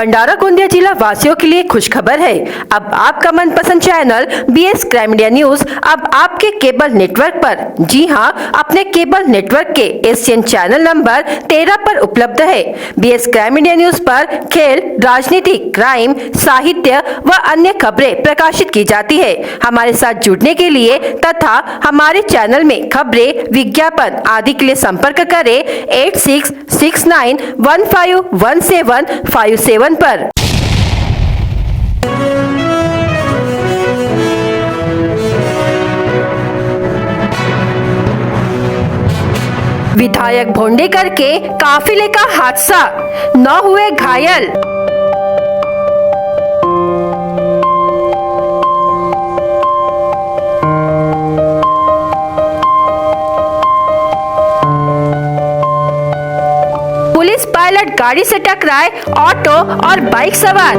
भंडारा गोंदिया जिला वासियों के लिए खुशखबर है। अब आपका मनपसंद channel BS crime India news अब आपके केबल नेटवर्क पर, जी हां, अपने केबल नेटवर्क के एशियन चैनल नंबर 13 पर उपलब्ध है। BS क्राइम इंडिया न्यूज पर खेल, राजनीति, क्राइम, साहित्य व अन्य खबरें प्रकाशित की जाती है। हमारे साथ जुड़ने के लिए तथा हमारे चैनल में खबरें, विज्ञापन आदि के लिए संपर्क करें 8669151757 पर। विधायक भोंडेकर के काफिले का हादसा, 9 हुए घायल। पुलिस पायलट गाड़ी से टकराए ऑटो और बाइक सवार।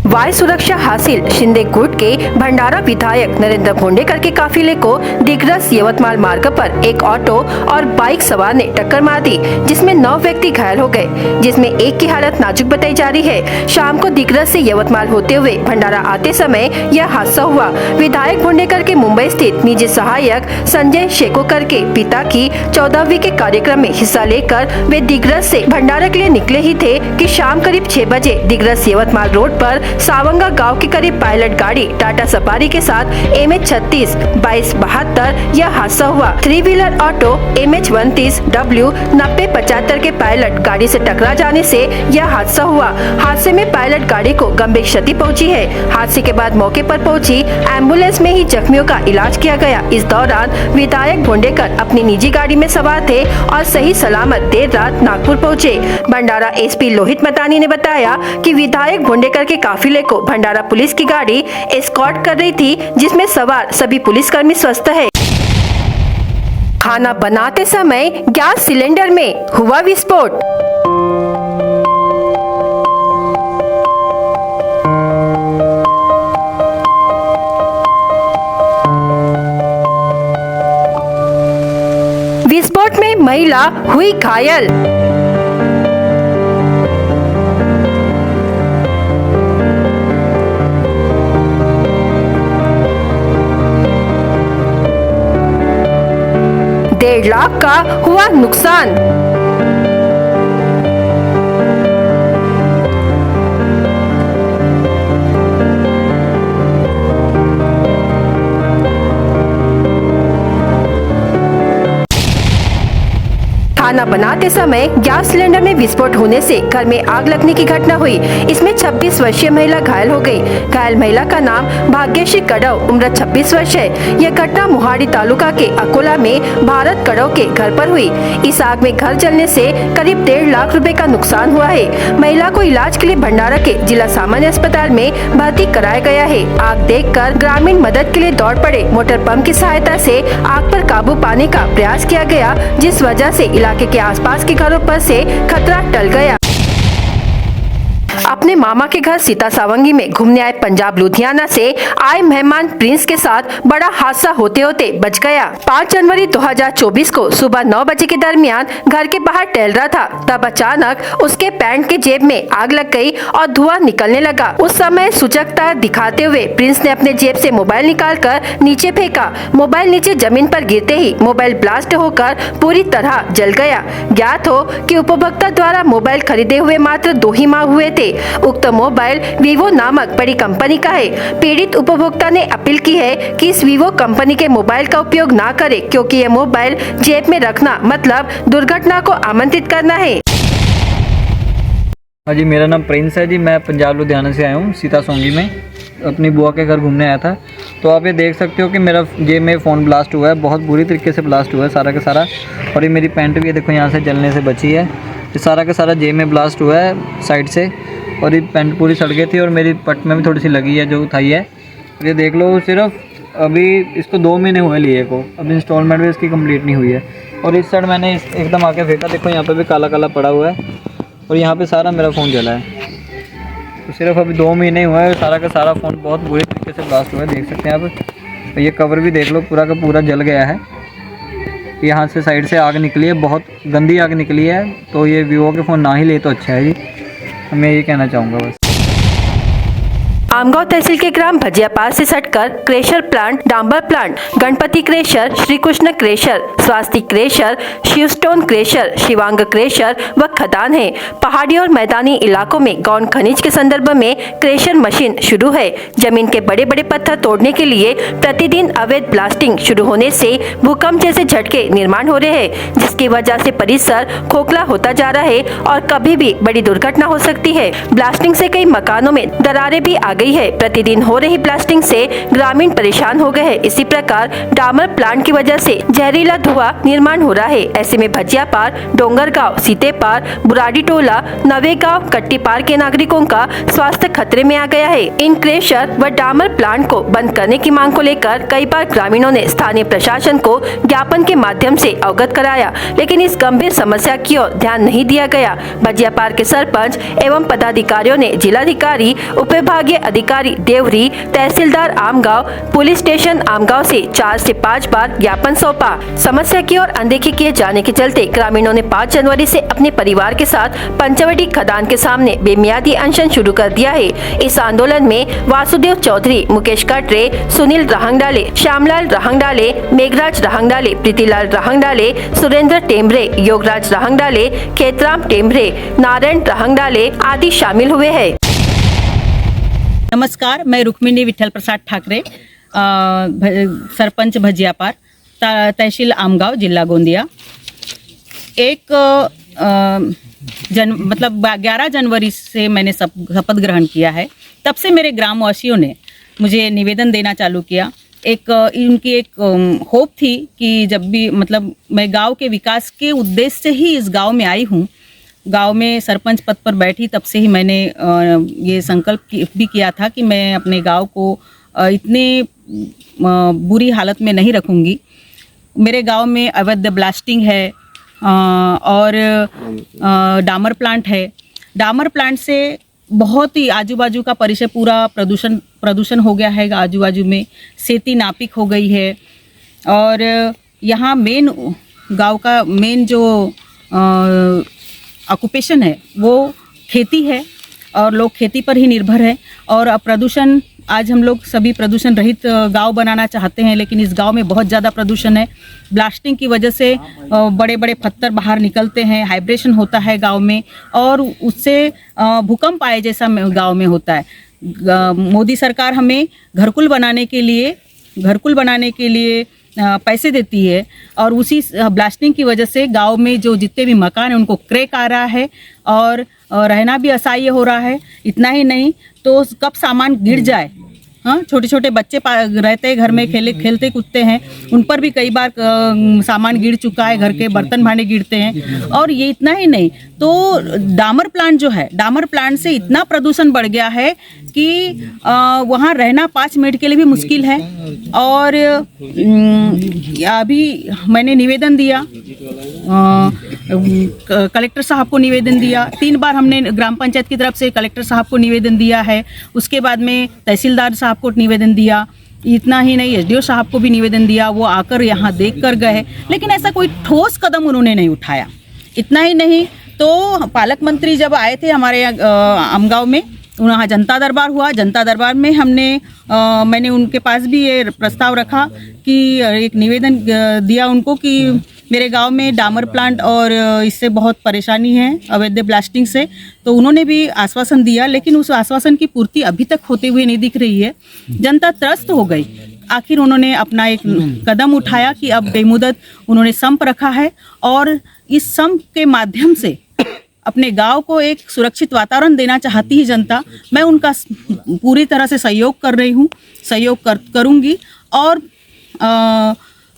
वायु सुरक्षा हासिल, शिंदे गुट के भंडारा विधायक नरेंद्र भोंडेकर के काफिले को दिग्रस यवतमाल मार्ग पर एक ऑटो और बाइक सवार ने टक्कर मार दी, जिसमें 9 व्यक्ति घायल हो गए, जिसमें एक की हालत नाजुक बताई जा रही है। शाम को दिग्रस से यवतमाल होते हुए भंडारा आते समय यह हादसा हुआ। विधायक भोंडेकर के मुंबई स्थित निजी सहायक संजय शेकोकर के पिता की 14वीं के कार्यक्रम में हिस्सा लेकर वे दिग्रस से भंडारा के लिए निकले ही थे कि शाम करीब 6 बजे दिग्रस यवतमाल रोड पर सावंगा गांव के करीब पायलट गाड़ी टाटा सफारी के साथ MH36 2272 यह हादसा हुआ। 3 व्हीलर ऑटो MH29 W 9075 के पायलट गाड़ी से टकरा जाने से यह हादसा हुआ। हादसे में पायलट गाड़ी को गंभीर क्षति पहुंची है। हादसे के बाद मौके पर पहुंची एम्बुलेंस में ही जख्मियों का इलाज किया गया। इस दौरान विधायक भोंडेकर अपनी निजी गाड़ी में सवार थे और सही सलामत देर रात नागपुर पहुँचे। भंडारा SP लोहित मतानी ने बताया कि विधायक भोंडेकर के काफिले को भंडारा पुलिस की गाड़ी एस्कॉर्ट कर रही थी, जिसमें सवार सभी पुलिसकर्मी स्वस्थ है। खाना बनाते समय गैस सिलेंडर में हुआ विस्फोट। विस्फोट में महिला हुई घायल। $1.5 लाख का हुआ नुकसान। खाना बनाते समय गैस सिलेंडर में विस्फोट होने से घर में आग लगने की घटना हुई। इसमें 26 वर्षीय महिला घायल हो गई। घायल महिला का नाम भाग्यश्री कड़व, उम्र 26 वर्ष है। यह घटना मोहाड़ी तालुका के अकोला में भारत कड़व के घर पर हुई। इस आग में घर जलने से करीब 1.5 लाख रुपए का नुकसान हुआ है। महिला को इलाज के लिए भंडारा के जिला सामान्य अस्पताल में भर्ती कराया गया है। आग देखकर ग्रामीण मदद के लिए दौड़ पड़े। मोटर पंप की सहायता से आग पर काबू पाने का प्रयास किया गया, जिस वजह से इलाके के आसपास के घरों पर से खतरा टल गया। अपने मामा के घर सीता सावंगी में घूमने आए पंजाब लुधियाना से आए मेहमान प्रिंस के साथ बड़ा हादसा होते होते बच गया। 5 जनवरी 2024 को सुबह 9 बजे के दरमियान घर के बाहर टहल रहा था, तब अचानक उसके पैंट के जेब में आग लग गई और धुआं निकलने लगा। उस समय सूचकता दिखाते हुए प्रिंस ने अपने जेब से मोबाइल निकालकर नीचे फेंका। मोबाइल नीचे जमीन पर गिरते ही मोबाइल ब्लास्ट होकर पूरी तरह जल गया। ज्ञात हो कि उपभोक्ता द्वारा मोबाइल खरीदे हुए मात्र 2 ही माह हुए थे। उक्त मोबाइल वीवो नामक बड़ी कंपनी का है। पीड़ित उपभोक्ता ने अपील की है कि इस वीवो कंपनी के मोबाइल का उपयोग ना करें, क्योंकि यह मोबाइल जेब में रखना मतलब दुर्घटना को आमंत्रित करना है। हाँ जी, मेरा नाम प्रिंस है जी। मैं पंजाब लुधियाना से आया हूँ, सीता सोंगी में अपनी बुआ के घर घूमने आया था। तो आप ये देख सकते हो कि मेरा जेब में फ़ोन ब्लास्ट हुआ है, बहुत बुरी तरीके से ब्लास्ट हुआ है सारा का सारा। और ये मेरी पैंट भी देखो यहाँ से जलने से बची है। ये सारा का सारा जेब में ब्लास्ट हुआ है साइड से, और ये पैंट पूरी सड़ गई थी और मेरी पट में भी थोड़ी सी लगी है जो थाई है। ये देख लो, सिर्फ अभी इसको 2 महीने हुए लिए को, अभी इंस्टॉलमेंट भी इसकी कंप्लीट नहीं हुई है। और इस साइड मैंने एकदम आके फेंका, देखो यहाँ पे भी काला काला पड़ा हुआ है और यहाँ पे सारा मेरा फ़ोन जला है। तो सिर्फ अभी 2 महीने हुए हैं, सारा का सारा फ़ोन बहुत बुरी तरीके से ब्लास्ट हुआ है, देख सकते हैं आप। तो ये कवर भी देख लो, पूरा का पूरा जल गया है। यहाँ से साइड से आग निकली है, बहुत गंदी आग निकली है। तो ये वीवो के फ़ोन ना ही ले तो अच्छा है जी, मैं ये कहना चाहूँगा बस। आमगांव तहसील के ग्राम भजियापार से सटकर क्रेशर प्लांट, डांबर plant, Ganpati crusher, Shri Krishna crusher, Swastik crusher, Shivstone crusher, Shivang crusher व खदान है। पहाड़ी और मैदानी इलाकों में गौण खनिज के संदर्भ में क्रेशर मशीन शुरू है। जमीन के बड़े बड़े पत्थर तोड़ने के लिए प्रतिदिन अवैध ब्लास्टिंग शुरू होने से भूकंप जैसे झटके निर्माण हो रहे हैं, जिसकी वजह से परिसर खोखला होता जा रहा है और कभी भी बड़ी दुर्घटना हो सकती है। ब्लास्टिंग से कई मकानों में दरारें भी आ गई है। प्रतिदिन हो रही ब्लास्टिंग से ग्रामीण परेशान हो गए हैं। इसी प्रकार डामर प्लांट की वजह से जहरीला धुआं निर्माण हो रहा है। ऐसे में भजियापार, डोंगरगांव, सीतेपार, बुराड़ी टोला, नवेगांव, कट्टीपार के नागरिकों का स्वास्थ्य खतरे में आ गया है। इन क्रेशर व डामर प्लांट को बंद करने की मांग को लेकर कई बार ग्रामीणों ने स्थानीय प्रशासन को ज्ञापन के माध्यम से अवगत कराया, लेकिन इस गंभीर समस्या की ओर ध्यान नहीं दिया गया। भजियापार के सरपंच एवं पदाधिकारियों ने जिलाधिकारी, उपविभागीय अधिकारी देवरी, तहसीलदार आमगांव, पुलिस स्टेशन आमगांव से 4 से 5 बार ज्ञापन सौंपा। समस्या की ओर अनदेखी किए जाने के चलते ग्रामीणों ने 5 जनवरी से अपने परिवार के साथ पंचवटी खदान के सामने बेमियादी अनशन शुरू कर दिया है। इस आंदोलन में वासुदेव चौधरी, मुकेश कटरे, सुनील रहंगडाले, श्यामलाल रहंगडाले, मेघराज रहंगडाले, प्रीतिलाल रहंगडाले, सुरेंद्र टेम्बरे, योगराज रहंगडाले, खेतराम टेम्बरे, नारायण रहंगडाले आदि शामिल हुए हैं। नमस्कार, मैं रुक्मिणी विठल प्रसाद ठाकरे, सरपंच भजियापार, तहसील आमगांव, जिला गोंदिया। एक 11 जनवरी से मैंने शपथ ग्रहण किया है। तब से मेरे ग्रामवासियों ने मुझे निवेदन देना चालू किया। उनकी एक होप थी कि जब भी मैं गांव के विकास के उद्देश्य से ही इस गांव में आई हूँ। गांव में सरपंच पद पर बैठी तब से ही मैंने ये संकल्प भी किया था कि मैं अपने गांव को इतने बुरी हालत में नहीं रखूंगी। मेरे गांव में अवैध ब्लास्टिंग है और डामर प्लांट है। डामर प्लांट से बहुत ही आजू बाजू का परिसर पूरा प्रदूषण हो गया है। आजू बाजू में सेती नापिक हो गई है और यहाँ गांव का मेन जो ऑक्यूपेशन है वो खेती है और लोग खेती पर ही निर्भर है। और प्रदूषण, आज हम लोग सभी प्रदूषण रहित गांव बनाना चाहते हैं, लेकिन इस गांव में बहुत ज़्यादा प्रदूषण है। ब्लास्टिंग की वजह से बड़े बड़े पत्थर बाहर निकलते हैं, वाइब्रेशन होता है गांव में और उससे भूकंप आए जैसा गांव में होता है। मोदी सरकार हमें घरकुल बनाने के लिए पैसे देती है और उसी ब्लास्टिंग की वजह से गांव में जो जितने भी मकान हैं उनको क्रैक आ रहा है और रहना भी असह्य हो रहा है। इतना ही नहीं तो कब सामान गिर जाए, हाँ, छोटे छोटे बच्चे रहते हैं घर में, खेलते कूदते हैं, उन पर भी कई बार सामान गिर चुका है, घर के बर्तन भांडे गिरते हैं। और ये इतना ही नहीं तो डामर प्लांट जो है, डामर प्लांट से इतना प्रदूषण बढ़ गया है कि वहाँ रहना 5 मिनट के लिए भी मुश्किल है। और अभी मैंने निवेदन दिया, कलेक्टर साहब को निवेदन दिया, 3 बार हमने ग्राम पंचायत की तरफ से कलेक्टर साहब को निवेदन दिया है। उसके बाद में तहसीलदार साहब को निवेदन दिया। इतना ही नहीं, एसडीओ साहब को भी निवेदन दिया, वो आकर यहाँ देख कर गए, लेकिन ऐसा कोई ठोस कदम उन्होंने नहीं उठाया। इतना ही नहीं तो पालक मंत्री जब आए थे हमारे आमगांव में, वहाँ जनता दरबार हुआ। जनता दरबार में मैंने उनके पास भी ये प्रस्ताव रखा कि एक निवेदन दिया उनको कि मेरे गांव में डामर प्लांट और इससे बहुत परेशानी है अवैध ब्लास्टिंग से। तो उन्होंने भी आश्वासन दिया, लेकिन उस आश्वासन की पूर्ति अभी तक होते हुए नहीं दिख रही है। जनता त्रस्त हो गई। आखिर उन्होंने अपना एक कदम उठाया कि अब बेमुदत उन्होंने संप रखा है और इस संप के माध्यम से अपने गांव को एक सुरक्षित वातावरण देना चाहती है जनता। मैं उनका पूरी तरह से सहयोग कर रही हूँ, सहयोग करूँगी। और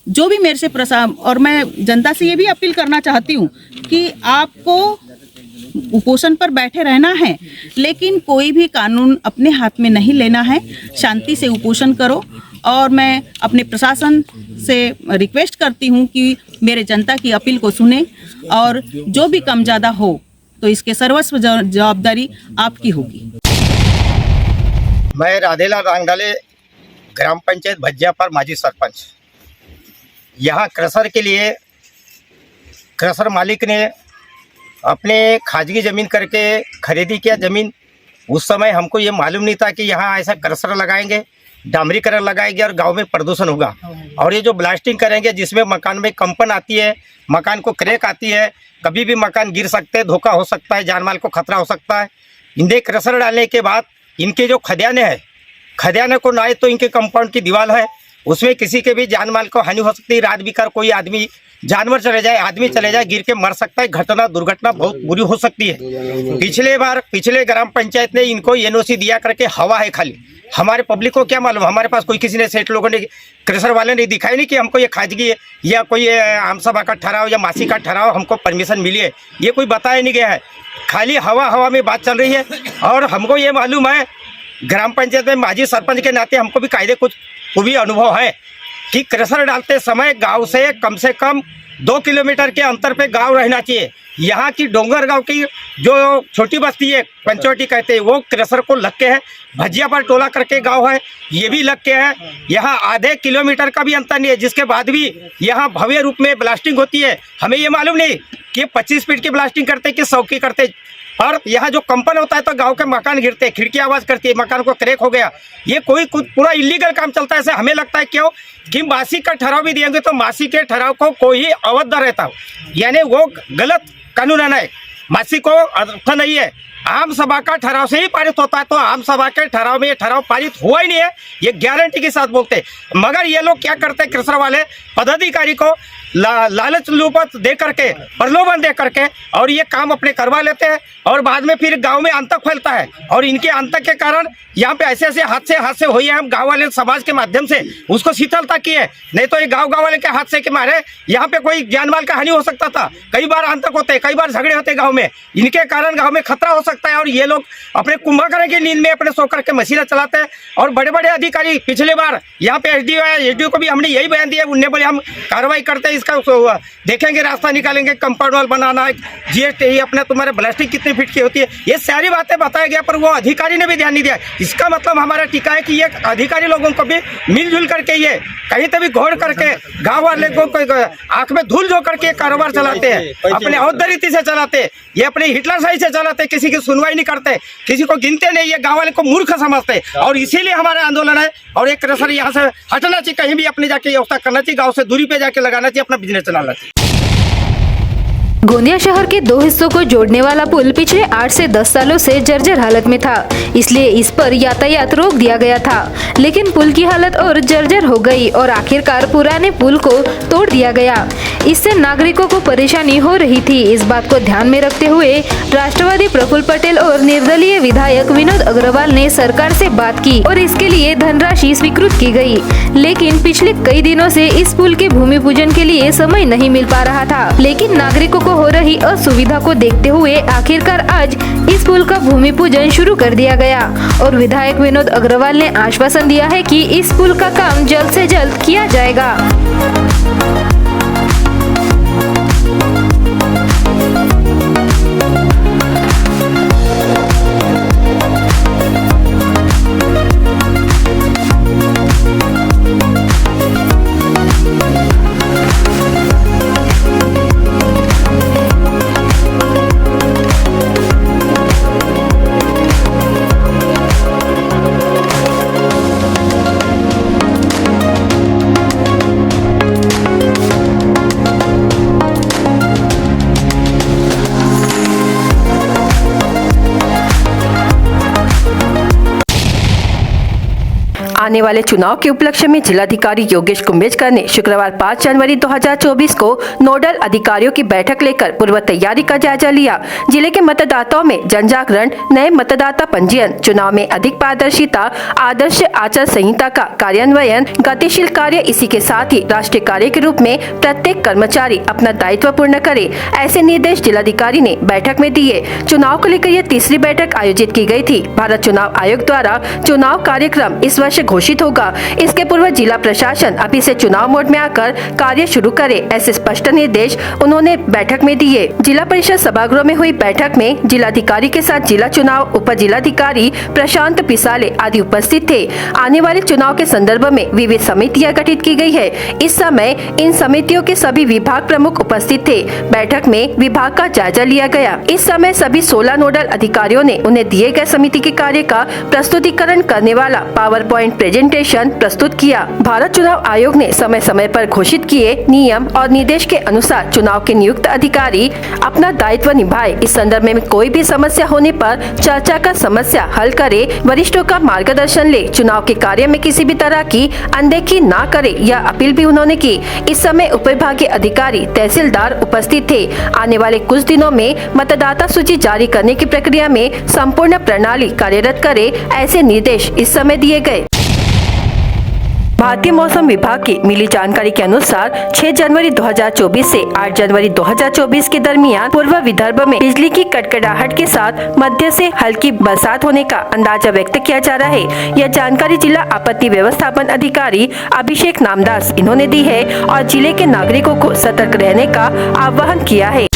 जो भी मेरे से और मैं जनता से ये भी अपील करना चाहती हूँ कि आपको उपोषण पर बैठे रहना है, लेकिन कोई भी कानून अपने हाथ में नहीं लेना है। शांति से उपोषण करो और मैं अपने प्रशासन से रिक्वेस्ट करती हूँ कि मेरे जनता की अपील को सुने और जो भी कम ज़्यादा हो तो इसके सर्वस्व जवाबदारी आपकी होगी। मैं राधेलाल रांगडाले, ग्राम पंचायत भज्जिया पर माजी सरपंच। यहाँ क्रशर के लिए क्रशर मालिक ने अपने खाजगी ज़मीन करके खरीदी किया ज़मीन। उस समय हमको ये मालूम नहीं था कि यहाँ ऐसा क्रशर लगाएंगे, डामरीकरण लगाएंगे और गांव में प्रदूषण होगा। और ये जो ब्लास्टिंग करेंगे जिसमें मकान में कंपन आती है, मकान को क्रैक आती है, कभी भी मकान गिर सकते हैं, धोखा हो सकता है, जान माल को खतरा हो सकता है। इनके क्रशर डालने के बाद इनके जो खदाने हैं, खदाने को ना तो इनके कंपाउंड की दीवार है, उसमें किसी के भी जान माल को हानि हो सकती है। रात बिकार कोई आदमी, जानवर चले जाए, आदमी चले जाए, गिर के मर सकता है। घटना दुर्घटना बहुत बुरी हो सकती है। पिछले ग्राम पंचायत ने इनको एनओसी दिया करके हवा है खाली। हमारे पब्लिक को क्या मालूम, हमारे पास कोई किसी ने सेठ लोगों ने, क्रशर वाले ने दिखाई नहीं कि हमको ये खाजगी है या कोई आम सभा का ठहराव या मासी का ठहराव हमको परमिशन मिली है, ये कोई बताया नहीं गया है। खाली हवा में बात चल रही है। और हमको ये मालूम है, ग्राम पंचायत में माजी सरपंच के नाते हमको भी कायदे कुछ भी अनुभव है कि क्रशर डालते समय गांव से कम 2 किलोमीटर के अंतर पे गांव रहना चाहिए। यहाँ की डोंगर गांव की जो छोटी बस्ती है, पंचवटी कहते हैं, वो क्रशर को लग के है। भज्जिया पर टोला करके गांव है, ये भी लग के है। यहाँ आधे किलोमीटर का भी अंतर नहीं है, जिसके बाद भी यहाँ भव्य रूप में ब्लास्टिंग होती है। हमें ये मालूम नहीं कि 25 फीट की ब्लास्टिंग करते कि 100 की करते। और यहाँ जो कंपन होता है तो गांव के मकान गिरते हैं, खिड़की आवाज़ करती है, मकान को क्रैक हो गया। ये कोई कुछ पूरा इलीगल काम चलता है। ऐसे हमें लगता है क्यों कि मासी का ठहराव भी देंगे तो मासी के ठहराव को कोई अवैध रहता हो, यानी वो गलत कानून है। मासी को अर्थ नहीं है। आम सभा का ठहराव से ही पारित होता है, तो आम सभा के ठहराव में ये ठहराव पारित हुआ ही नहीं है, ये गारंटी के साथ बोलते हैं। मगर ये लोग क्या करते हैं, क्रशर वाले पदाधिकारी को लालच लुपत दे करके, प्रलोभन दे करके और ये काम अपने करवा लेते हैं और बाद में फिर गांव में आतंक फैलता है। और इनके आतंक के कारण यहाँ पे ऐसे हादसे हुए हैं। हम गांव वाले समाज के माध्यम से उसको शीतलता किए, नहीं तो ये गांव वाले के हादसे के मारे यहाँ पे कोई जान माल का हानि हो सकता था। कई बार आतंक होते, कई बार झगड़े होते गाँव में। इनके कारण गाँव में खतरा हो सकता है। और ये लोग अपने कुंभकर्ण की नींद में अपने सो करके मशीनें चलाते हैं। और बड़े बड़े अधिकारी, पिछले बार यहाँ पे एसडीओ को भी हमने यही बयान दिया, उन्हें बोले हम कार्रवाई करते हैं, इसका देखेंगे, रास्ता निकालेंगे, कंपाउंड वॉल बनाना है, जीएसटी अपने तुम्हारे ब्लास्टिंग कितनी फीट की होती है, ये सारी बातें बताया गया। पर वो अधिकारी ने भी ध्यान नहीं दिया। इसका मतलब हमारा टीका है कि ये अधिकारी लोगों को भी मिलजुल करके ये कहीं तभी घोड़ करके गाँव वाले को आंख में धूल जो करके कारोबार चलाते हैं, अपने औद्धरीति से चलाते, ये अपने हिटलरशाही से चलाते, किसी की सुनवाई नहीं करते, किसी को गिनते नहीं, ये गाँव वाले को मूर्ख समझते। और इसीलिए हमारा आंदोलन है। और एक क्रशर यहाँ से हटना चाहिए, कहीं भी अपने जाके व्यवस्था करना चाहिए, गाँव से दूरी पे जाके लगाना चाहिए, अपना बिजनेस चलाना चाहिए। गोंदिया शहर के 2 हिस्सों को जोड़ने वाला पुल पिछले 8 से 10 सालों से जर्जर हालत में था, इसलिए इस पर यातायात रोक दिया गया था। लेकिन पुल की हालत और जर्जर हो गई और आखिरकार पुराने पुल को तोड़ दिया गया। इससे नागरिकों को परेशानी हो रही थी। इस बात को ध्यान में रखते हुए राष्ट्रवादी प्रफुल्ल पटेल और निर्दलीय विधायक विनोद अग्रवाल ने सरकार से बात की और इसके लिए धनराशि स्वीकृत की गई। लेकिन पिछले कई दिनों से इस पुल के भूमि पूजन के लिए समय नहीं मिल पा रहा था। लेकिन नागरिकों हो रही असुविधा को देखते हुए आखिरकार आज इस पुल का भूमि पूजन शुरू कर दिया गया और विधायक विनोद अग्रवाल ने आश्वासन दिया है कि इस पुल का काम जल्द से जल्द किया जाएगा। आने वाले चुनाव के उपलक्ष्य में जिलाधिकारी योगेश कुंभेजकर ने शुक्रवार 5 जनवरी 2024 को नोडल अधिकारियों की बैठक लेकर पूर्व तैयारी का जायजा लिया। जिले के मतदाताओं में जन जागरण, नए मतदाता पंजीयन, चुनाव में अधिक पारदर्शिता, आदर्श आचार संहिता का कार्यान्वयन, गतिशील कार्य, इसी के साथ ही राष्ट्रीय कार्य के रूप में प्रत्येक कर्मचारी अपना दायित्व पूर्ण करे, ऐसे निर्देश जिलाधिकारी ने बैठक में दिए। चुनाव को लेकर यह तीसरी बैठक आयोजित की गई थी। भारत चुनाव आयोग द्वारा चुनाव कार्यक्रम इस वर्ष घोषित होगा, इसके पूर्व जिला प्रशासन अभी से चुनाव मोड में आकर कार्य शुरू करे, ऐसे स्पष्ट निर्देश उन्होंने बैठक में दिए। जिला परिषद सभागृह में हुई बैठक में जिलाधिकारी के साथ जिला चुनाव उप जिलाधिकारी प्रशांत पिसाले आदि उपस्थित थे। आने वाले चुनाव के संदर्भ में विविध समितियां गठित की गई है। इस समय इन समितियों के सभी विभाग प्रमुख उपस्थित थे। बैठक में विभाग का जायजा लिया गया। इस समय सभी 16 नोडल अधिकारियों ने उन्हें दिए गए समिति के कार्य का प्रस्तुतिकरण करने वाला पावर पॉइंट प्रेजेंटेशन प्रस्तुत किया। भारत चुनाव आयोग ने समय समय पर घोषित किए नियम और निर्देश के अनुसार चुनाव के नियुक्त अधिकारी अपना दायित्व निभाए। इस संदर्भ में कोई भी समस्या होने पर चर्चा कर समस्या हल करे, वरिष्ठों का मार्गदर्शन ले, चुनाव के कार्य में किसी भी तरह की अनदेखी ना करे, यह अपील भी उन्होंने की। इस समय उपविभागीय अधिकारी तहसीलदार उपस्थित थे। आने वाले कुछ दिनों में मतदाता सूची जारी करने की प्रक्रिया में संपूर्ण प्रणाली कार्यरत करे, ऐसे निर्देश इस समय दिए गए। भारतीय मौसम विभाग की मिली जानकारी के अनुसार 6 जनवरी 2024 से 8 जनवरी 2024 के दरमियान पूर्व विदर्भ में बिजली की कड़कड़ाहट के साथ मध्य से हल्की बरसात होने का अंदाजा व्यक्त किया जा रहा है। यह जानकारी जिला आपत्ति व्यवस्थापन अधिकारी अभिषेक नामदास इन्होंने दी है और जिले के नागरिकों को सतर्क रहने का आह्वान किया है।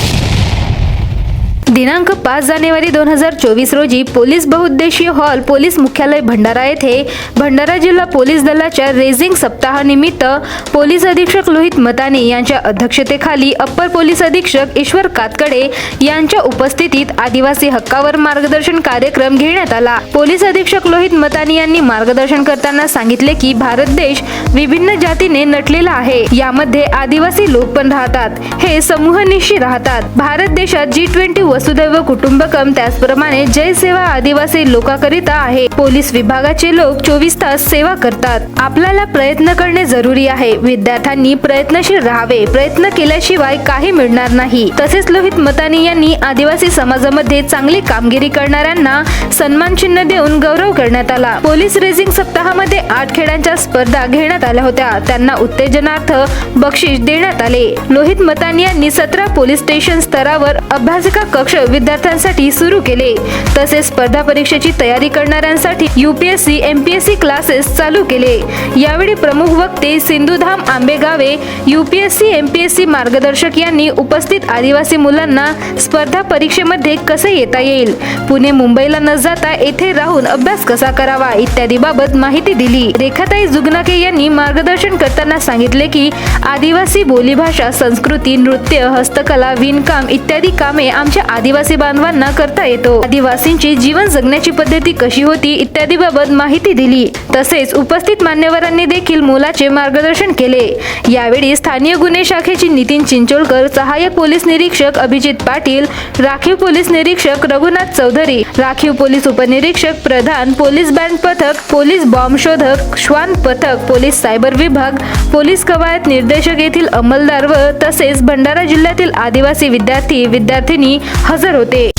दिनांक 5 जानेवारी 2024 रोजी पोलीस बहुउद्देशीय हॉल पोलीस मुख्यालय भंडारा येथे भंडारा जिल्हा पोलीस दलाच्या रेझिंग सप्ताहानिमित्त पोलीस अधीक्षक लोहित मताने यांच्या अध्यक्षतेखाली अप्पर पोलीस अधीक्षक ईश्वर कातकडे यांच्या उपस्थितीत आदिवासी हक्कावर मार्गदर्शन कार्यक्रम घेण्यात आला। पोलीस अधीक्षक लोहित मताने यांनी मार्गदर्शन करताना सांगितले की भारत देश विभिन्न जातीने नटलेला आहे। यामध्ये आदिवासी लोक पण राहतात, हे समूहनिशी राहतात। भारत देशात G20 वसुदैव कुटुंबकम त्याचप्रमाणे जय सेवा आदिवासी लोकांकरिता आहे। पोलीस विभागाचे लोक 24 तास सेवा करतात। आपल्याला प्रयत्न करणे जरुरी आहे। विद्यार्थ्यांनी प्रयत्नशील राहावे, प्रयत्न केल्याशिवाय काही मिळणार नाही। तसेच लोहित मतानी यांनी आदिवासी समाजामध्ये चांगली कामगिरी करणाऱ्यांना सन्मान चिन्ह देऊन गौरव करण्यात आला। पोलीस रेझिंग सप्ताहामध्ये 8 खेळांच्या स्पर्धा घेण्यात आल्या होत्या, त्यांना उत्तेजनार्थ बक्षीस देण्यात आले। लोहित मतानी यांनी 17 पोलीस स्टेशन स्तरावर अभ्यासिका कक्ष विद्यार्थ्यांसाठी सुरू केले। तसेच स्पर्धा परीक्षेची तयारी करणाऱ्यांसाठी UPSC MPSC क्लासेस चालू केले। यावेळी प्रमुख वक्ते सिंधुधाम आंबेगावे UPSC MPSC मार्गदर्शक यांनी उपस्थित आदिवासी मुलांना स्पर्धा परीक्षेमध्ये कसे येता येईल, पुणे मुंबईला न जाता येथे राहून अभ्यास कसा करावा इत्यादी बाबत माहिती दिली। रेखाताई जुगनाके यांनी मार्गदर्शन करताना सांगितले की आदिवासी बोलीभाषा, संस्कृती, नृत्य, हस्तकला, विणकाम इत्यादी कामे आमच्या आदिवासी बांधवांना करता येतो। आदिवासींची जीवन जगण्याची पद्धती कशी होती इत्यादी बाबत माहिती दिली। तसेच उपस्थित मान्यवरांनी देखील मुलाचे मार्गदर्शन केले। यावेळी स्थानिक गुन्हे शाखेची नितीन चिंचोळकर, सहाय्यक पोलीस निरीक्षक अभिजित पाटील, राखीव पोलीस निरीक्षक रघुनाथ चौधरी, राखीव पोलीस उपनिरीक्षक प्रधान, पोलीस बँड पथक, पोलीस बॉम्ब शोधक, श्वान पथक, पोलीस सायबर विभाग, पोलीस कवायत निर्देशक येथील अंमलदार व तसेच भंडारा जिल्ह्यातील आदिवासी विद्यार्थी विद्यार्थिनी हजर होते।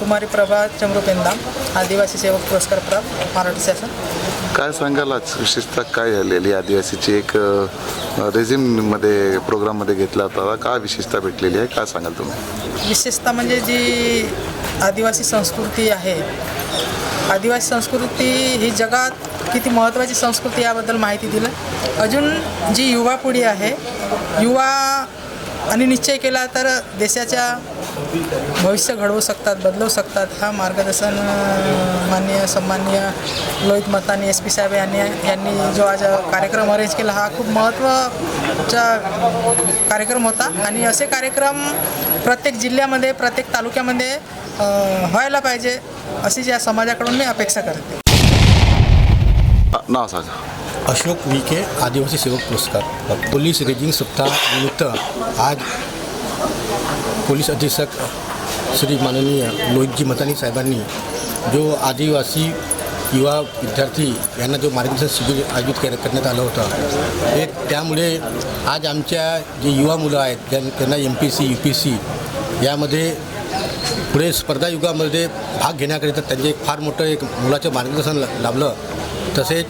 कुमारी प्रभा चमरुपेंदा, आदिवासी सेवक पुरस्कार प्राप्त, मराठी शासन। काय सांगाल आज विशेषतः काय झालेली आदिवासीची एक रेझिममध्ये प्रोग्राममध्ये घेतला होता, काय विशेषता भेटलेली आहे, काय सांगाल तुम्ही? विशेषतः म्हणजे जी आदिवासी संस्कृती आहे, आदिवासी संस्कृती ही जगात किती महत्त्वाची संस्कृती याबद्दल माहिती दिलं। अजून जी युवा पिढी आहे, युवा आणि निश्चय केला तर देशाच्या भविष्य घडवू शकतात, बदलवू शकतात। हा मार्गदर्शन माननीय सन्माननीय लोहित मतानी SP साहेब यांनी जो आज कार्यक्रम अरेंज केला, हा खूप महत्त्वाचा कार्यक्रम होता आणि असे कार्यक्रम प्रत्येक जिल्ह्यामध्ये, प्रत्येक तालुक्यामध्ये व्हायला पाहिजे अशी या समाजाकडून मी अपेक्षा करते। नाव सांगा। अशोक विखे, आदिवासी सेवक पुरस्कार। पोलीस रेझिंग सप्ताह निमित्त आज पोलीस अधीक्षक श्री माननीय लोहितजी मतानी साहेबांनी जो आदिवासी युवा विद्यार्थी यांना जो मार्गदर्शन शिबिर आयोजित करण्यात आलं होतं, हे त्यामुळे आज आमच्या जे युवा मुलं आहेत त्यांना MPSC UPSC यामध्ये पुढे स्पर्धा युगामध्ये भाग घेण्याकरिता त्यांचे एक फार मोठं एक मुलाचं मार्गदर्शन लाभलं। तसेच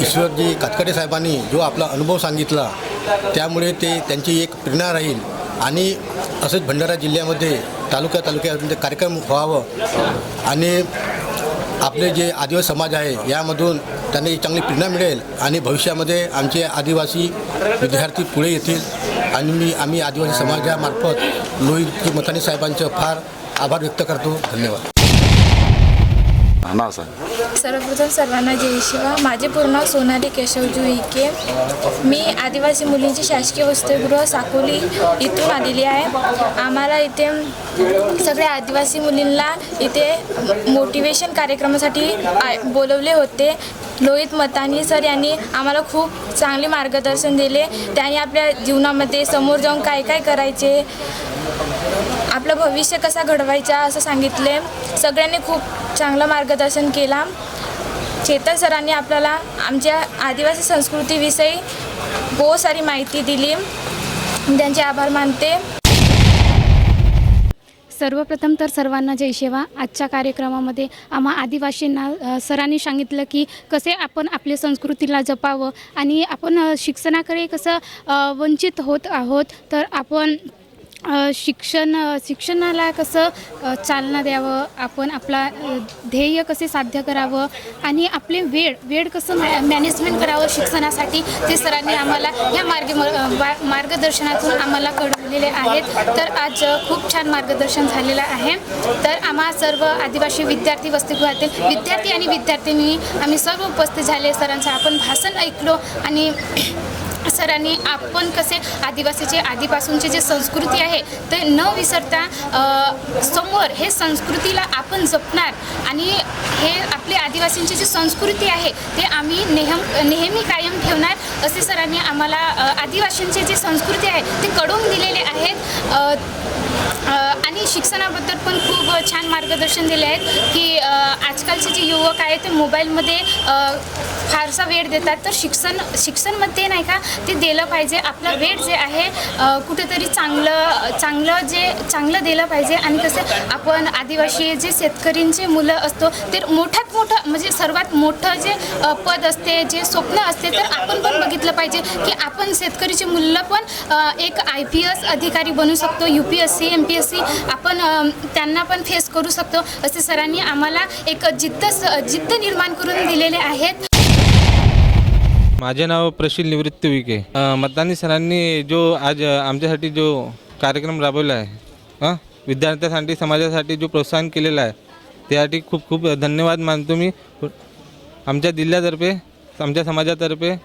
ईश्वरजी कातकडे साहेबांनी जो आपला अनुभव सांगितला, त्यामुळे ते त्यांची एक प्रेरणा राहील आणि असंच भंडारा जिल्ह्यामध्ये तालुक्यामध्ये कार्यक्रम व्हावं आणि आपले जे आदिवासी समाज आहे यामधून त्यांना एक चांगली प्रेरणा मिळेल आणि भविष्यामध्ये आमचे आदिवासी विद्यार्थी पुढे येतील आणि आम्ही आदिवासी समाजामार्फत लोहितजी मतानी साहेबांचं फार आभार व्यक्त करतो. धन्यवाद. नाव सांग. सर्वप्रथम सर्वांना जय शिवा. माझे पूर्ण नाव सोनाली केशवजू इके. मी आदिवासी मुलींची शासकीय वसतिगृह साकोली इथून आलेली आहे. आम्हाला इथे सगळ्या आदिवासी मुलींना इथे मोटिवेशन कार्यक्रमासाठी बोलवले होते. लोहित मतानी सर यांनी आम्हाला खूप चांगले मार्गदर्शन दिले. त्यांनी आपल्या जीवनामध्ये समोर जाऊन काय काय करायचे, आपलं भविष्य कसा घडवायचा असं सांगितले. सगळ्यांनी खूप चांगलं मार्गदर्शन केला. चेतन सरांनी आपल्याला आमच्या आदिवासी संस्कृतीविषयी बहुत सारी माहिती दिली. त्यांचे आभार मानते. सर्वप्रथम तर सर्वांना जय शिवा. आजच्या कार्यक्रमामध्ये आम्हा आदिवासींना सरांनी सांगितलं की कसे आपण आपल्या संस्कृतीला जपावं आणि आपण शिक्षणाकडे कसं वंचित होत आहोत, तर आपण शिक्षणाला कसं चालना द्यावं, आपण आपला ध्येय कसे साध्य करावं आणि आपले वेळ कसं मॅनेजमेंट करावं शिक्षणासाठी, ते सरांनी आम्हाला या मार्गदर्शनातून आम्हाला कळवलेले आहेत. तर आज खूप छान मार्गदर्शन झालेलं आहे. तर आम्हा सर्व आदिवासी विद्यार्थी वसतिगृहातील विद्यार्थी आणि विद्यार्थिनी आम्ही सर्व उपस्थित झाले. सरांचं आपण भाषण ऐकलो आणि सरांनी आपण कसे आदिवासीचे आधीपासूनचे जे संस्कृती आहे ते न विसरता समोर हे संस्कृतीला आपण जपणार आणि हे आपले आदिवासींची जी संस्कृती आहे ते आम्ही नेहमी कायम ठेवणार असे सरांनी आम्हाला आदिवासींची जी संस्कृती आहे ते कळवून दिलेले आहेत. आणि शिक्षणाबद्दल पण खूप छान मार्गदर्शन दिले आहेत की आजकालचे जे युवक आहेत ते मोबाईलमध्ये फारसा वेळ देतात. तर शिक्षणमध्ये नाही का ते दिलं पाहिजे. आपला वेळ जे आहे कुठेतरी चांगलं दिलं पाहिजे. आणि कसं आपण आदिवासी जे शेतकऱ्यांचे मुलं असतो ते मोठ्यात मोठं म्हणजे सर्वात मोठं जे पद असते, जे स्वप्न असते, तर आपण पण बघितलं पाहिजे की आपण शेतकरीचे मुलं पण एक IPS अधिकारी बनू शकतो. UPSC MPSC आपण त्यांना पण फेस करू शकतो असे सरांनी आम्हाला एक जिद्द निर्माण करून दिलेले आहेत. माझे नाव प्रशील निवृत्ती विके. मतदानी सरांनी जो आज आमच्यासाठी जो कार्यक्रम राबवला आहे, विद्यार्थ्यांसाठी समाजासाठी जो प्रोत्साहन केलेला आहे त्यासाठी खूप खूप धन्यवाद मानतो मी आमच्या जिल्ह्यातर्फे, आमच्या समाजातर्फे.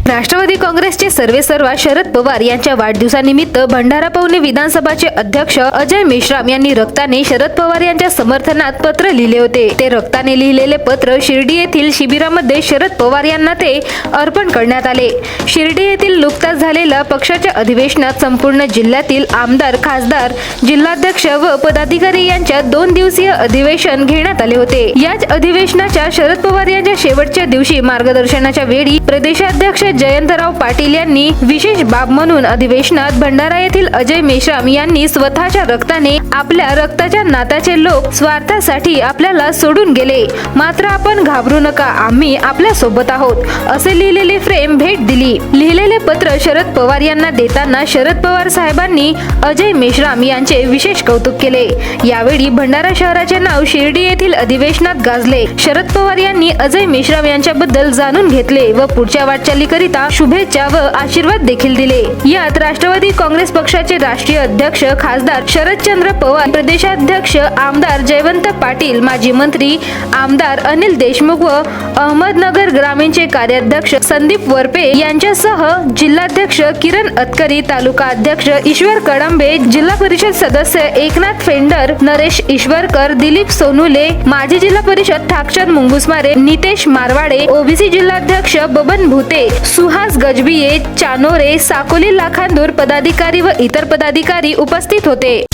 राष्ट्रवादी काँग्रेसचे सर्वेसर्वा शरद पवार यांच्या वाढदिवसानिमित्त भंडारा पवनी विधानसभाचे अध्यक्ष अजय मेश्राम यांनी रक्ताने शरद पवार यांच्या समर्थनात पत्र लिहिले होते. ते रक्ताने लिहिलेले पत्र शिर्डी येथील शिबिरामध्ये शरद पवार यांना ते अर्पण करण्यात आले. शिर्डी येथील नुकताच झालेल्या पक्षाच्या अधिवेशनात संपूर्ण जिल्ह्यातील आमदार, खासदार, जिल्हाध्यक्ष व पदाधिकारी यांच्या 2 दिवसीय अधिवेशन घेण्यात आले होते. याच अधिवेशनाच्या शरद पवार यांच्या शेवटच्या दिवशी मार्गदर्शनाच्या वेळी प्रदेशाध्यक्ष जयंतराव पाटील यांनी विशेष बाब म्हणून अधिवेशनात भंडारा येथील अजय मेश्राम यांनी स्वतःच्या रक्ताने आपल्या रक्ताच्या नाताचे लोक स्वार्थासाठी आपल्याला सोडून गेले, मात्र आपण घाबरू नका, आम्ही आपल्या सोबत आहोत असे लिहिलेले फ्रेम भेट दिली. लिहिलेले पत्र शरद पवार यांना देताना शरद पवार साहेबांनी अजय मेश्राम यांचे विशेष कौतुक केले. यावेळी भंडारा शहराचे नाव शिर्डी येथील अधिवेशनात गाजले. शरद पवार यांनी अजय मेश्राम यांच्याबद्दल जाणून घेतले व पुढच्या वाटचालीकरिता शुभेच्छा व आशीर्वाद देखील दिले. यात राष्ट्रवादी काँग्रेस पक्षाचे राष्ट्रीय अध्यक्ष खासदार शरदचंद्र पवार, प्रदेशाध्यक्ष आमदार जयवंत पाटील, माजी मंत्री आमदार अनिल देशमुख व अहमदनगर ग्रामीणचे कार्याध्यक्ष संदीप वरपे यांच्यासह जिल्हाध्यक्ष किरण अतकरी, तालुका अध्यक्ष ईश्वर कडंबे, जिल्हा परिषद सदस्य एकनाथ फेंडर, नरेश ईश्वरकर, दिलीप सोनुले, माजी जिल्हा परिषद ठाकचंद मुंगुसमारे, नितेश मारवाडे, ओबीसी जिल्हाध्यक्ष बबन भुते, सुहास गजबिये, चानोरे, साकोली लाखांदूर पदाधिकारी व इतर पदाधिकारी उपस्थित होते.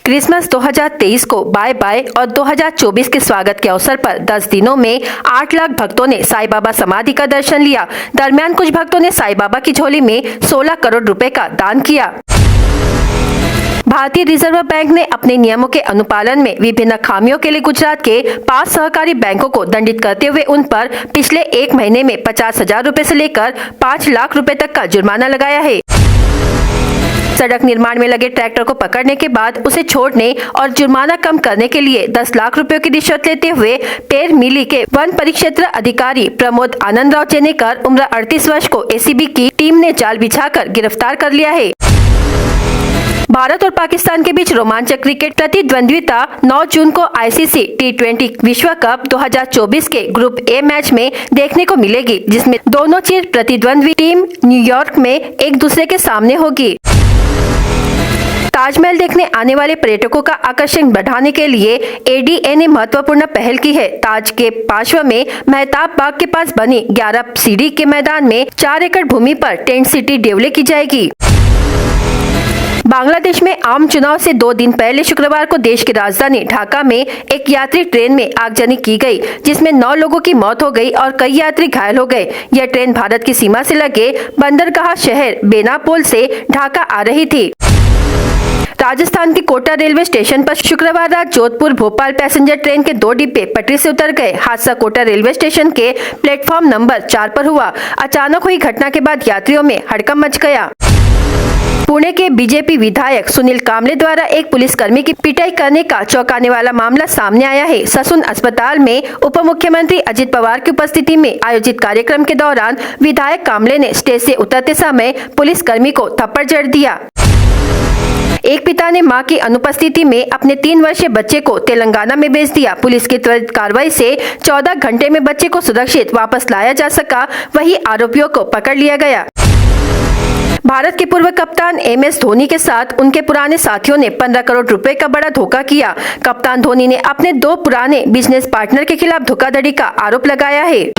क्रिसमस 2023 को बाय बाय और 2024 के स्वागत के अवसर पर 10 दिनों में 8 लाख भक्तों ने साईं बाबा समाधि का दर्शन लिया. दरमियान कुछ भक्तों ने साईं बाबा की झोली में 16 करोड़ रुपए का दान किया. भारतीय रिजर्व बैंक ने अपने नियमों के अनुपालन में विभिन्न खामियों के लिए गुजरात के 5 सहकारी बैंकों को दंडित करते हुए उन पर पिछले 1 महीने में 50,000 रुपए से लेकर 5 लाख रुपए तक का जुर्माना लगाया है। सड़क निर्माण में लगे ट्रैक्टर को पकड़ने के बाद उसे छोड़ने और जुर्माना कम करने के लिए 10 लाख रुपयों की रिश्वत लेते हुए पेर मिली के वन परिक्षेत्र अधिकारी प्रमोद आनंद राव चेनेकर उम्र 38 वर्ष को एसीबी की टीम ने जाल बिछाकर गिरफ्तार कर लिया है। भारत और पाकिस्तान के बीच रोमांचक क्रिकेट प्रतिद्वंद्विता 9 जून को आईसीसी T20 विश्व कप 2024 के ग्रुप ए मैच में देखने को मिलेगी, जिसमें दोनों चिर प्रतिद्वंद्वी टीम न्यूयॉर्क में एक दूसरे के सामने होगी। ताजमहल देखने आने वाले पर्यटकों का आकर्षण बढ़ाने के लिए एडीए ने महत्वपूर्ण पहल की है। ताज के पार्श्व में मेहताब बाग के पास बनी 11 सीढ़ी के मैदान में 4 एकड़ भूमि पर टेंट सिटी डेवलप की जाएगी। बांग्लादेश में आम चुनाव से 2 दिन पहले शुक्रवार को देश की राजधानी ढाका में एक यात्री ट्रेन में आगजनी की गई, जिसमें 9 लोगों की मौत हो गई और कई यात्री घायल हो गए। यह ट्रेन भारत की सीमा से लगे बंदरगाह शहर बेनापोल से ढाका आ रही थी। राजस्थान के कोटा रेलवे स्टेशन पर शुक्रवार रात जोधपुर भोपाल पैसेंजर ट्रेन के 2 डिब्बे पटरी से उतर गए। हादसा कोटा रेलवे स्टेशन के प्लेटफॉर्म नंबर 4 पर हुआ। अचानक हुई घटना के बाद यात्रियों में हड़कंप मच गया। पुणे के बीजेपी विधायक सुनील कामले द्वारा एक पुलिसकर्मी की पिटाई करने का चौंकाने वाला मामला सामने आया है। ससून अस्पताल में उप मुख्यमंत्री अजित पवार की उपस्थिति में आयोजित कार्यक्रम के दौरान विधायक कामले ने स्टेज से उतरते समय पुलिसकर्मी को थप्पड़ जड़ दिया। एक पिता ने मां की अनुपस्थिति में अपने 3 वर्षीय बच्चे को तेलंगाना में भेज दिया। पुलिस की त्वरित कार्रवाई से 14 घंटे में बच्चे को सुरक्षित वापस लाया जा सका, वही आरोपियों को पकड़ लिया गया। भारत के पूर्व कप्तान MS धोनी के साथ उनके पुराने साथियों ने 15 करोड़ रुपए का बड़ा धोखा किया। कप्तान धोनी ने अपने 2 पुराने बिजनेस पार्टनर के खिलाफ धोखाधड़ी का आरोप लगाया है।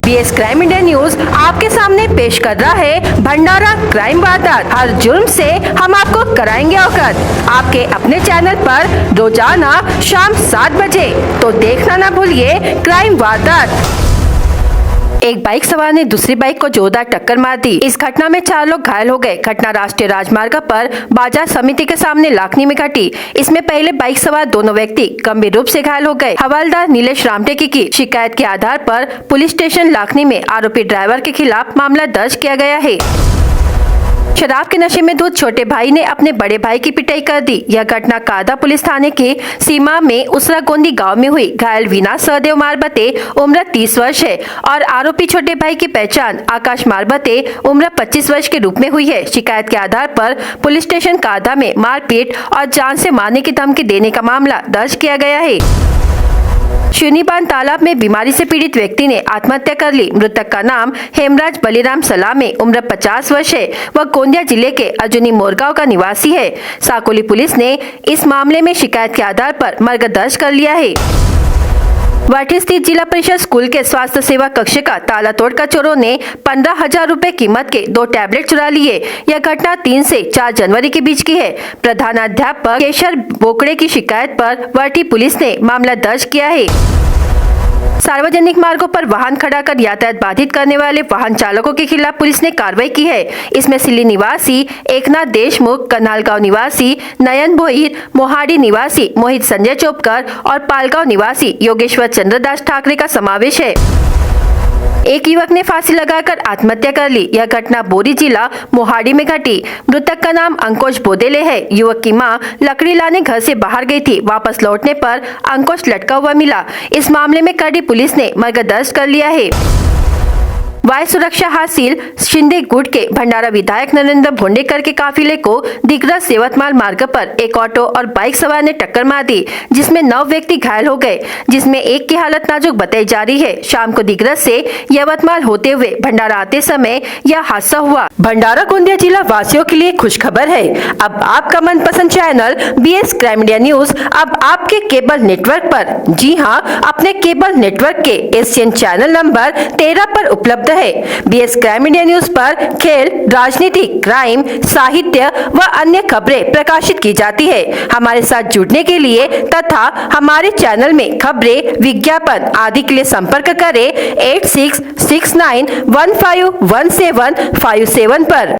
BS क्राइम इंडिया न्यूज आपके सामने पेश कर रहा है भंडारा क्राइम वारदात। हर जुर्म से हम आपको कराएंगे अवगत। आपके अपने चैनल पर रोजाना शाम 7 बजे, तो देखना ना भूलिए क्राइम वारदात। एक बाइक सवार ने दूसरी बाइक को जोरदार टक्कर मार दी। इस घटना में 4 लोग घायल हो गए। घटना राष्ट्रीय राजमार्ग पर बाजार समिति के सामने लाखनी में घटी। इसमें पहले बाइक सवार दोनों व्यक्ति गंभीर रूप से घायल हो गए। हवलदार नीलेश रामटेकी की शिकायत के आधार पर पुलिस स्टेशन लाखनी में आरोपी ड्राइवर के खिलाफ मामला दर्ज किया गया है। शराब के नशे में धुत छोटे भाई ने अपने बड़े भाई की पिटाई कर दी। यह घटना कादा पुलिस थाने के सीमा में उसरा गोंदी गांव में हुई। घायल वीना सहदेव मारबते उम्र 30 वर्ष है और आरोपी छोटे भाई की पहचान आकाश मारबते उम्र 25 वर्ष के रूप में हुई है। शिकायत के आधार पर पुलिस स्टेशन कादा में मारपीट और जान से मारने की धमकी देने का मामला दर्ज किया गया है। शूनीबान तालाब में बीमारी से पीड़ित व्यक्ति ने आत्महत्या कर ली। मृतक का नाम हेमराज बलिराम सलामे उम्र 50 वर्ष है। वह गोंदिया जिले के अर्जुनी मोरगांव का निवासी है। साकोली पुलिस ने इस मामले में शिकायत के आधार पर मर्ग दर्ज कर लिया है। वाटी स्थित जिला परिषद स्कूल के स्वास्थ्य सेवा कक्ष का ताला तोड़कर चोरों ने 15,000 रुपए कीमत के 2 टैबलेट चुरा लिए। यह घटना 3 से 4 जनवरी के बीच की है। प्रधानाध्यापक केशर बोकड़े की शिकायत पर वाटी पुलिस ने मामला दर्ज किया है। सार्वजनिक मार्गों पर वाहन खड़ा कर यातायात बाधित करने वाले वाहन चालकों के खिलाफ पुलिस ने कार्रवाई की है। इसमें सिल्ली निवासी एकनाथ देशमुख, कन्हालगांव निवासी नयन भोईर, मोहाड़ी निवासी मोहित संजय चोपकर और पालगांव निवासी योगेश्वर चंद्रदास ठाकरे का समावेश है। एक युवक ने फांसी लगाकर आत्महत्या कर ली। यह घटना बोरी जिला मोहाड़ी में घटी। मृतक का नाम अंकुश बोदेले है। युवक की मां लकड़ी लाने घर से बाहर गई थी। वापस लौटने पर अंकुश लटका हुआ मिला। इस मामले में करडी पुलिस ने मर्ग दर्ज कर लिया है। वायु सुरक्षा हासिल शिंदे गुट के भंडारा विधायक नरेंद्र भोंडेकर के काफिले को दिग्रस यवतमाल मार्ग पर एक ऑटो और बाइक सवार ने टक्कर मार दी, जिसमें 9 व्यक्ति घायल हो गए, जिसमें एक की हालत नाजुक बताई जा रही है। शाम को दिग्रस से यवतमाल होते हुए भंडारा आते समय यह हादसा हुआ। भंडारा गोंदिया जिला वासियों के लिए खुश खबर है। अब आपका मनपसंद channel BS crime India news अब आपके केबल नेटवर्क पर, जी हाँ, अपने केबल नेटवर्क के एशियन चैनल नंबर 13 पर उपलब्ध है। रहे। BS क्राइम इंडिया न्यूज पर खेल, राजनीति, क्राइम, साहित्य व अन्य खबरें प्रकाशित की जाती है। हमारे साथ जुड़ने के लिए तथा हमारे चैनल में खबरें, विज्ञापन आदि के लिए संपर्क करें 8669151757 पर।